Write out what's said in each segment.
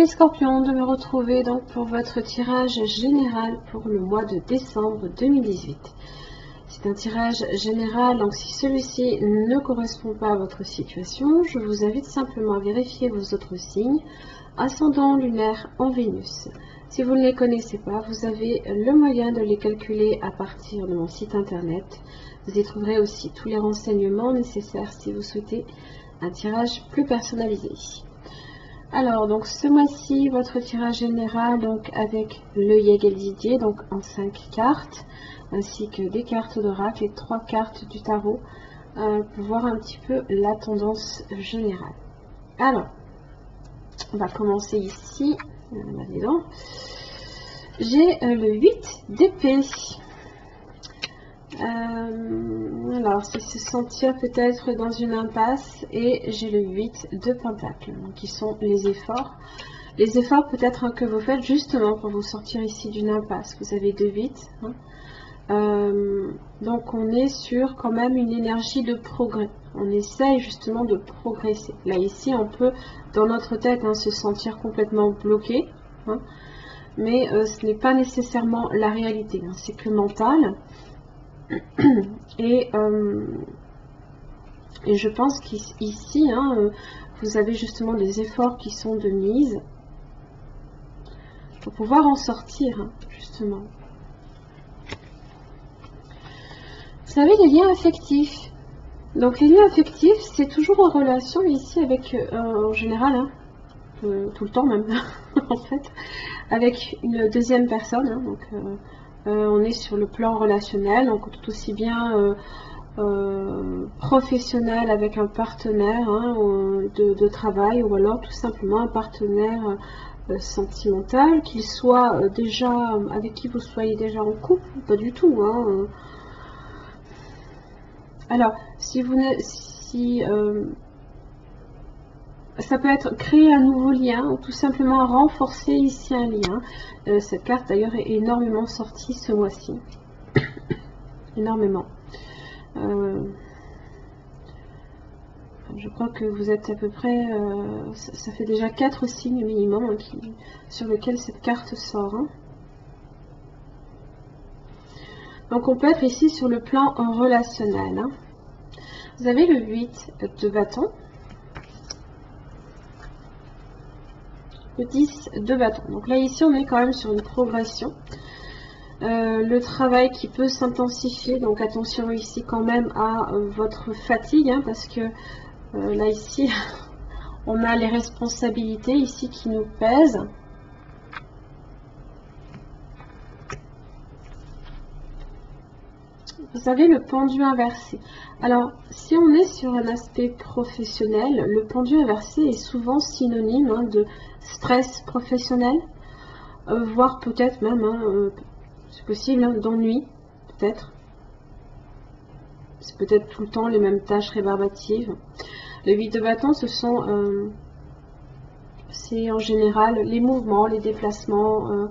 les scorpions, de me retrouver donc pour votre tirage général pour le mois de décembre 2018. C'est un tirage général, donc si celui-ci ne correspond pas à votre situation, je vous invite simplement à vérifier vos autres signes, ascendant lunaire en Vénus. Si vous ne les connaissez pas, vous avez le moyen de les calculer à partir de mon site internet. Vous y trouverez aussi tous les renseignements nécessaires si vous souhaitez un tirage plus personnalisé. Alors, donc ce mois-ci, votre tirage général, donc avec le Yegel Didier, donc en 5 cartes, ainsi que des cartes d'oracle et 3 cartes du tarot, pour voir un petit peu la tendance générale. Alors, on va commencer ici. J'ai le 8 d'épée. Alors, c'est se sentir peut-être dans une impasse, et j'ai le 8 de pentacle, donc qui sont les efforts. Les efforts peut-être que vous faites justement pour vous sortir ici d'une impasse. Vous avez 2 8. Donc on est sur quand même une énergie de progrès. On essaye justement de progresser. Là ici on peut dans notre tête se sentir complètement bloqué. Mais ce n'est pas nécessairement la réalité. C'est que mental. Et je pense qu'ici, vous avez justement des efforts qui sont de mise pour pouvoir en sortir, justement. Vous savez, les liens affectifs. Donc les liens affectifs, c'est toujours en relation ici avec, en général, tout le temps même, en fait, avec une deuxième personne. Donc on est sur le plan relationnel, donc tout aussi bien professionnel avec un partenaire de travail, ou alors tout simplement un partenaire sentimental, qu'il soit déjà avec qui vous soyez déjà en couple, pas du tout. Alors, ça peut être créer un nouveau lien ou tout simplement renforcer ici un lien. Cette carte d'ailleurs est énormément sortie ce mois-ci. Énormément. Je crois que vous êtes à peu près... ça fait déjà 4 signes minimum sur lesquels cette carte sort. Donc on peut être ici sur le plan relationnel. Vous avez le 8 de bâton. Le 10 de bâton. Donc là ici on est quand même sur une progression. Le travail qui peut s'intensifier. Donc attention ici quand même à votre fatigue. Parce que là ici on a les responsabilités ici qui nous pèsent. Vous avez le pendu inversé. Alors, si on est sur un aspect professionnel, le pendu inversé est souvent synonyme de stress professionnel, voire peut-être même, c'est possible, d'ennui, peut-être. C'est peut-être tout le temps les mêmes tâches rébarbatives. Le 8 de bâton, c'est en général les mouvements, les déplacements,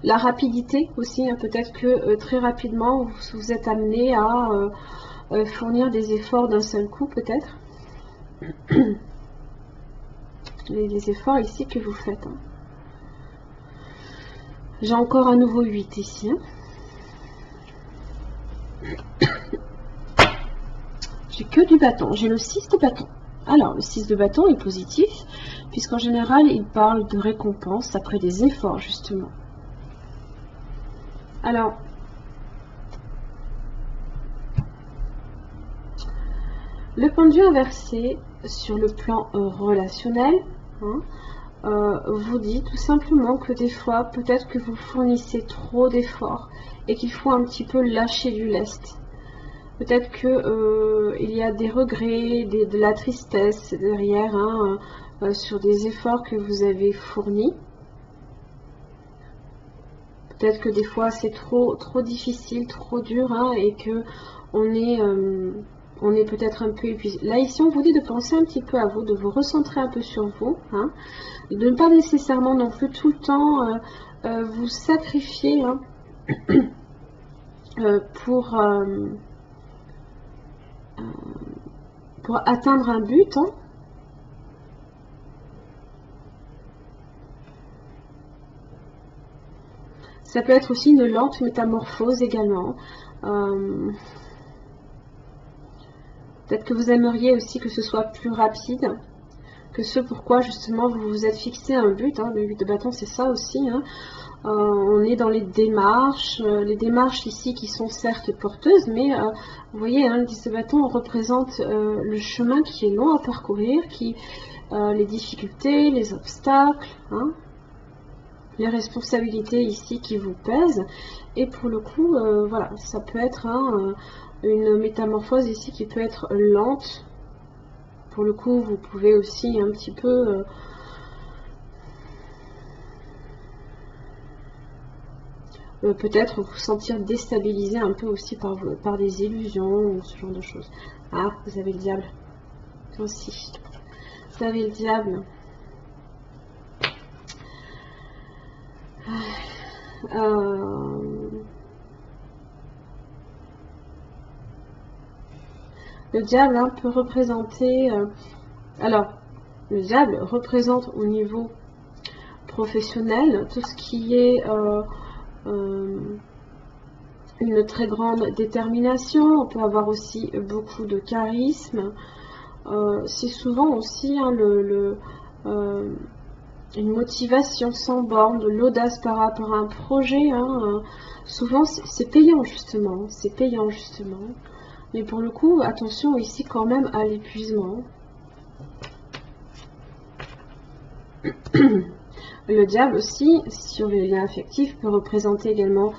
la rapidité aussi, peut-être que très rapidement vous êtes amené à fournir des efforts d'un seul coup, peut-être. Les efforts ici que vous faites. J'ai encore un nouveau 8 ici. J'ai que du bâton. J'ai le 6 de bâton. Alors, le 6 de bâton est positif, puisqu'en général, il parle de récompense après des efforts, justement. Alors, le pendu inversé sur le plan relationnel vous dit tout simplement que des fois, peut-être que vous fournissez trop d'efforts et qu'il faut un petit peu lâcher du lest. Peut-être qu'il y a des regrets, de la tristesse derrière sur des efforts que vous avez fournis. Peut-être que des fois c'est trop difficile, trop dur, et que on est peut-être un peu épuisé. Là ici on vous dit de penser un petit peu à vous, de vous recentrer un peu sur vous, de ne pas nécessairement non plus tout le temps vous sacrifier pour atteindre un but. Ça peut être aussi une lente métamorphose également. Peut-être que vous aimeriez aussi que ce soit plus rapide que ce pourquoi justement vous vous êtes fixé un but. Le 8 de bâton, c'est ça aussi. On est dans les démarches ici qui sont certes porteuses, mais vous voyez, le 10 de bâton représente le chemin qui est long à parcourir, les difficultés, les obstacles, les responsabilités ici qui vous pèsent. Et pour le coup, voilà, ça peut être une métamorphose ici qui peut être lente. Pour le coup, vous pouvez aussi un petit peu peut-être vous sentir déstabilisé un peu aussi par des illusions ou ce genre de choses. Ah, vous avez le diable aussi. Vous avez le diable. Le diable peut représenter... alors, le diable représente au niveau professionnel tout ce qui est une très grande détermination. On peut avoir aussi beaucoup de charisme. C'est souvent aussi une motivation sans borne, de l'audace par rapport à un projet. Souvent, c'est payant justement. C'est payant justement. Mais pour le coup, attention ici quand même à l'épuisement. Le diable aussi, sur les liens affectifs, peut représenter également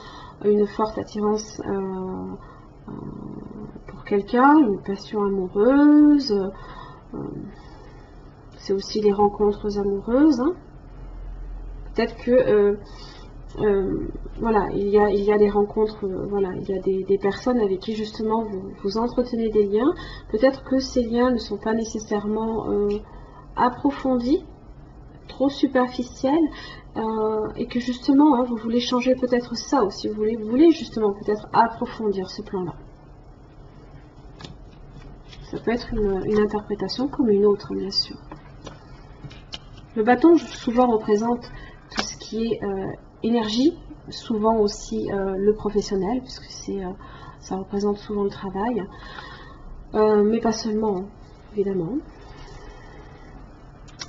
une forte attirance pour quelqu'un, une passion amoureuse. C'est aussi les rencontres amoureuses. Peut-être que voilà, il y a des rencontres, voilà, il y a des personnes avec qui justement vous entretenez des liens. Peut-être que ces liens ne sont pas nécessairement approfondis, trop superficiels, et que justement vous voulez changer peut-être ça aussi. Vous voulez justement peut-être approfondir ce plan-là. Ça peut être une interprétation comme une autre, bien sûr. Le bâton souvent représente tout ce qui est énergie, souvent aussi le professionnel, puisque ça représente souvent le travail, mais pas seulement, évidemment.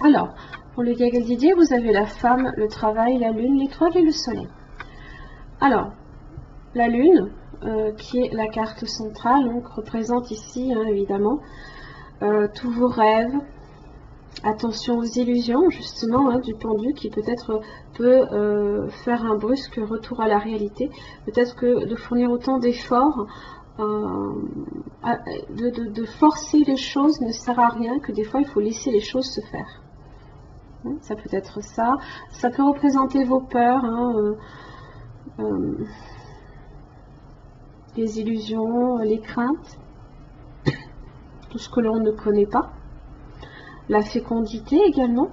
Alors, pour le Gagel Didier, vous avez la femme, le travail, la lune, l'étoile et le soleil. Alors, la lune, qui est la carte centrale, donc représente ici, évidemment, tous vos rêves. Attention aux illusions, justement, du pendu qui peut-être peut faire un brusque retour à la réalité. Peut-être que de fournir autant d'efforts, de forcer les choses ne sert à rien, que des fois il faut laisser les choses se faire. Ça peut être ça. Ça peut représenter vos peurs, les illusions, les craintes, tout ce que l'on ne connaît pas. La fécondité également.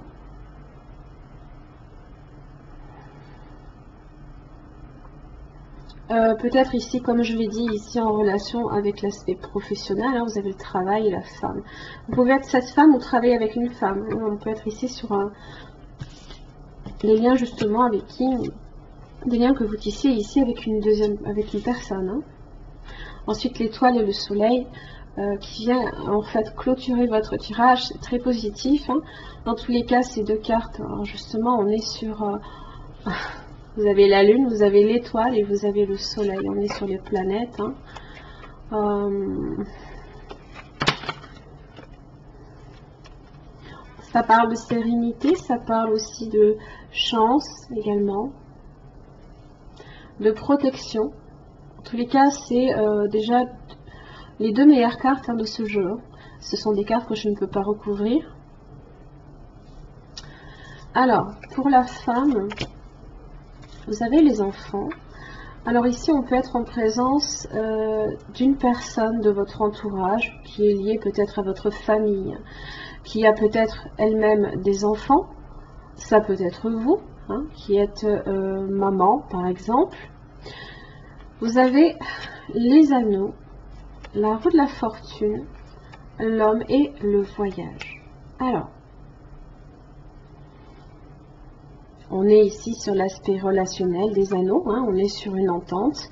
Peut-être ici, comme je l'ai dit, ici en relation avec l'aspect professionnel, vous avez le travail et la femme. Vous pouvez être cette femme ou travailler avec une femme. On peut être ici sur les liens justement avec qui, des liens que vous tissiez ici avec une personne. Ensuite, l'étoile et le soleil. Qui vient en fait clôturer votre tirage, c'est très positif. Dans tous les cas, ces deux cartes, alors justement, on est sur... vous avez la lune, vous avez l'étoile et vous avez le soleil. On est sur les planètes. Ça parle de sérénité, ça parle aussi de chance également, de protection. En tous les cas, c'est déjà... les deux meilleures cartes de ce jeu. Ce sont des cartes que je ne peux pas recouvrir. Alors, pour la femme, vous avez les enfants. Alors ici, on peut être en présence d'une personne de votre entourage qui est liée peut-être à votre famille, qui a peut-être elle-même des enfants. Ça peut être vous, qui êtes maman, par exemple. Vous avez les anneaux, la roue de la fortune, l'homme et le voyage. Alors, On est ici sur l'aspect relationnel des anneaux, hein, on est sur une entente.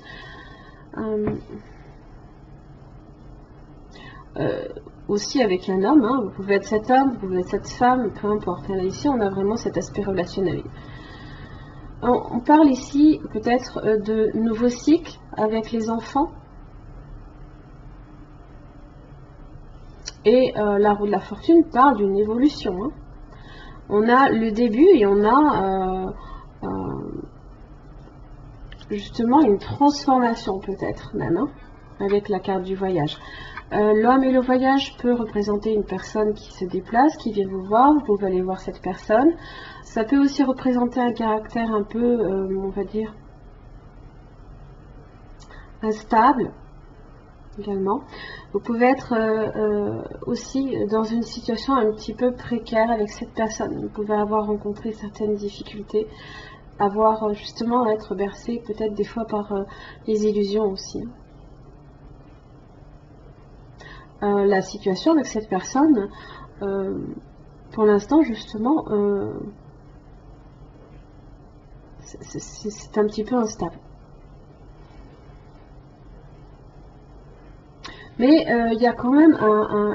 Aussi avec un homme, hein, vous pouvez être cet homme, vous pouvez être cette femme, peu importe. Là, ici, on a vraiment cet aspect relationnel. On parle ici peut-être de nouveaux cycles avec les enfants. Et la roue de la fortune parle d'une évolution. Hein. On a le début et on a justement une transformation peut-être même, hein, avec la carte du voyage. L'homme et le voyage peut représenter une personne qui se déplace, qui vient vous voir, vous pouvez aller voir cette personne. Ça peut aussi représenter un caractère un peu, on va dire, instable également. Vous pouvez être aussi dans une situation un petit peu précaire avec cette personne. Vous pouvez avoir rencontré certaines difficultés, avoir justement à être bercé peut-être des fois par les illusions aussi. La situation avec cette personne, pour l'instant justement, c'est un petit peu instable. Mais il y a quand même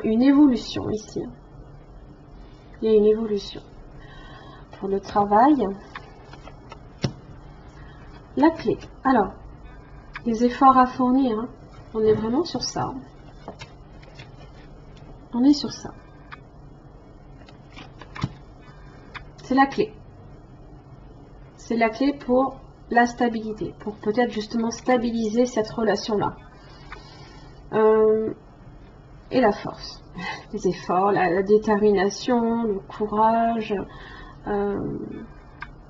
une évolution ici. Il y a une évolution. Pour le travail, la clé. Alors, les efforts à fournir, hein. On est vraiment sur ça. On est sur ça. C'est la clé. C'est la clé pour la stabilité, pour peut-être justement stabiliser cette relation-là. Et la force, les efforts, la détermination, le courage.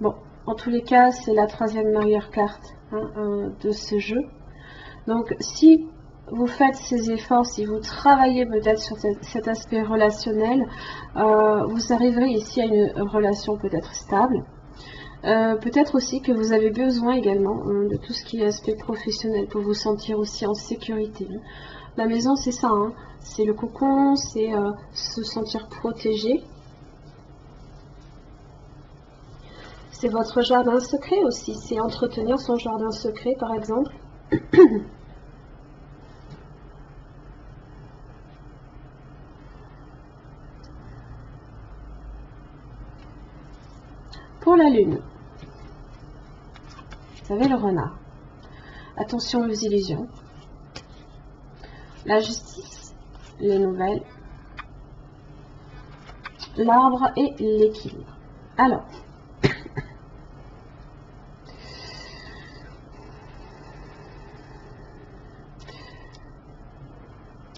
Bon, en tous les cas, c'est la troisième meilleure carte, hein, de ce jeu. Donc, si vous faites ces efforts, si vous travaillez peut-être sur cet aspect relationnel, vous arriverez ici à une relation peut-être stable. Peut-être aussi que vous avez besoin également de tout ce qui est aspect professionnel pour vous sentir aussi en sécurité. La maison, c'est ça, hein. C'est le cocon, c'est se sentir protégé. C'est votre jardin secret aussi, c'est entretenir son jardin secret par exemple. Pour la lune, vous savez le renard. Attention aux illusions. La justice, les nouvelles, l'arbre et l'équilibre. Alors,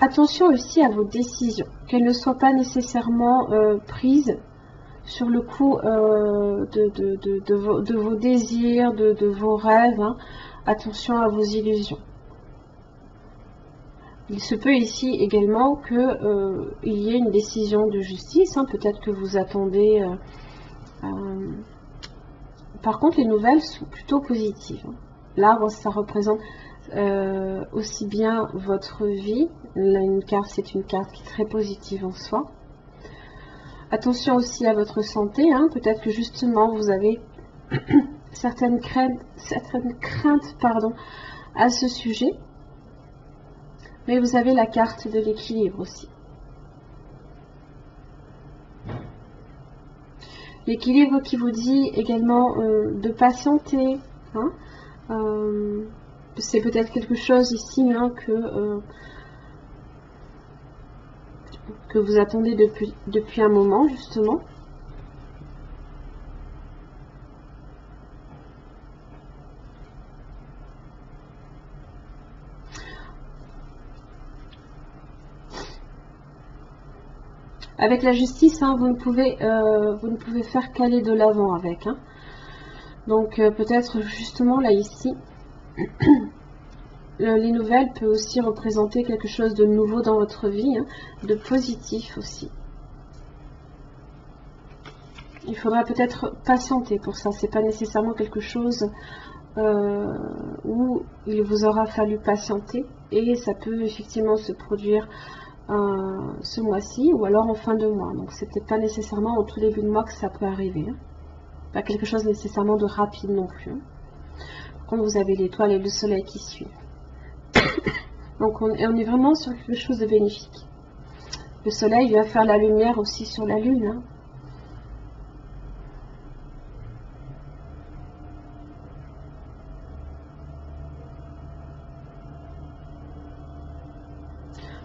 attention aussi à vos décisions, qu'elles ne soient pas nécessairement prises sur le coup de vos désirs, de vos rêves. Hein. Attention à vos illusions. Il se peut ici également qu'il y ait une décision de justice, hein, peut-être que vous attendez. Par contre, les nouvelles sont plutôt positives. L'arbre, ça représente aussi bien votre vie. Là, une carte, c'est une carte qui est très positive en soi. Attention aussi à votre santé. Hein, peut-être que justement, vous avez certaines craintes à ce sujet. Mais vous avez la carte de l'équilibre aussi. L'équilibre qui vous dit également de patienter. Hein. C'est peut-être quelque chose ici, hein, que vous attendez depuis un moment justement. Avec la justice, hein, vous ne pouvez faire qu'aller de l'avant avec. Hein. Donc peut-être justement là ici, les nouvelles peuvent aussi représenter quelque chose de nouveau dans votre vie, hein, de positif aussi. Il faudra peut-être patienter pour ça. C'est pas nécessairement quelque chose où il vous aura fallu patienter et ça peut effectivement se produire ce mois-ci ou alors en fin de mois. Donc c'est peut-être pas nécessairement en tout début de mois que ça peut arriver. Hein. Pas quelque chose nécessairement de rapide non plus. Quand vous avez l'étoile et le soleil qui suivent. Donc on est vraiment sur quelque chose de bénéfique. Le soleil va faire la lumière aussi sur la lune. Hein.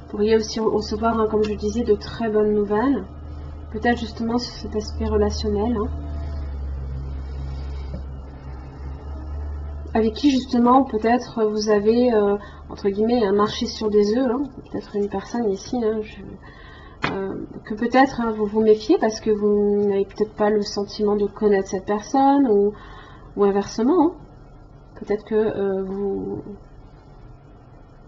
Vous pourriez aussi recevoir, hein, comme je disais, de très bonnes nouvelles. Peut-être justement sur cet aspect relationnel. Hein. Avec qui justement peut-être vous avez, entre guillemets, un marché sur des œufs. Hein. Peut-être une personne ici, hein, que peut-être hein, vous vous méfiez parce que vous n'avez peut-être pas le sentiment de connaître cette personne ou inversement. Hein. Peut-être que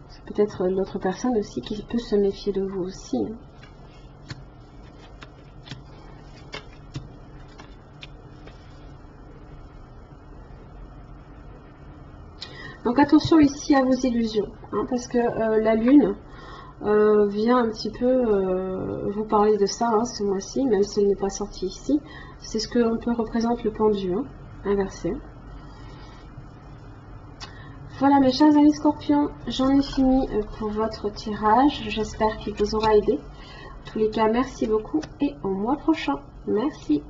c'est peut-être l'autre personne aussi qui peut se méfier de vous aussi. Hein. Donc attention ici à vos illusions, hein, parce que la lune vient un petit peu vous parler de ça hein, ce mois-ci, même si elle n'est pas sortie ici. C'est ce que l'on peut représenter le pendu, hein, inversé. Voilà mes chers amis scorpions, j'en ai fini pour votre tirage. J'espère qu'il vous aura aidé. En tous les cas, merci beaucoup et au mois prochain. Merci.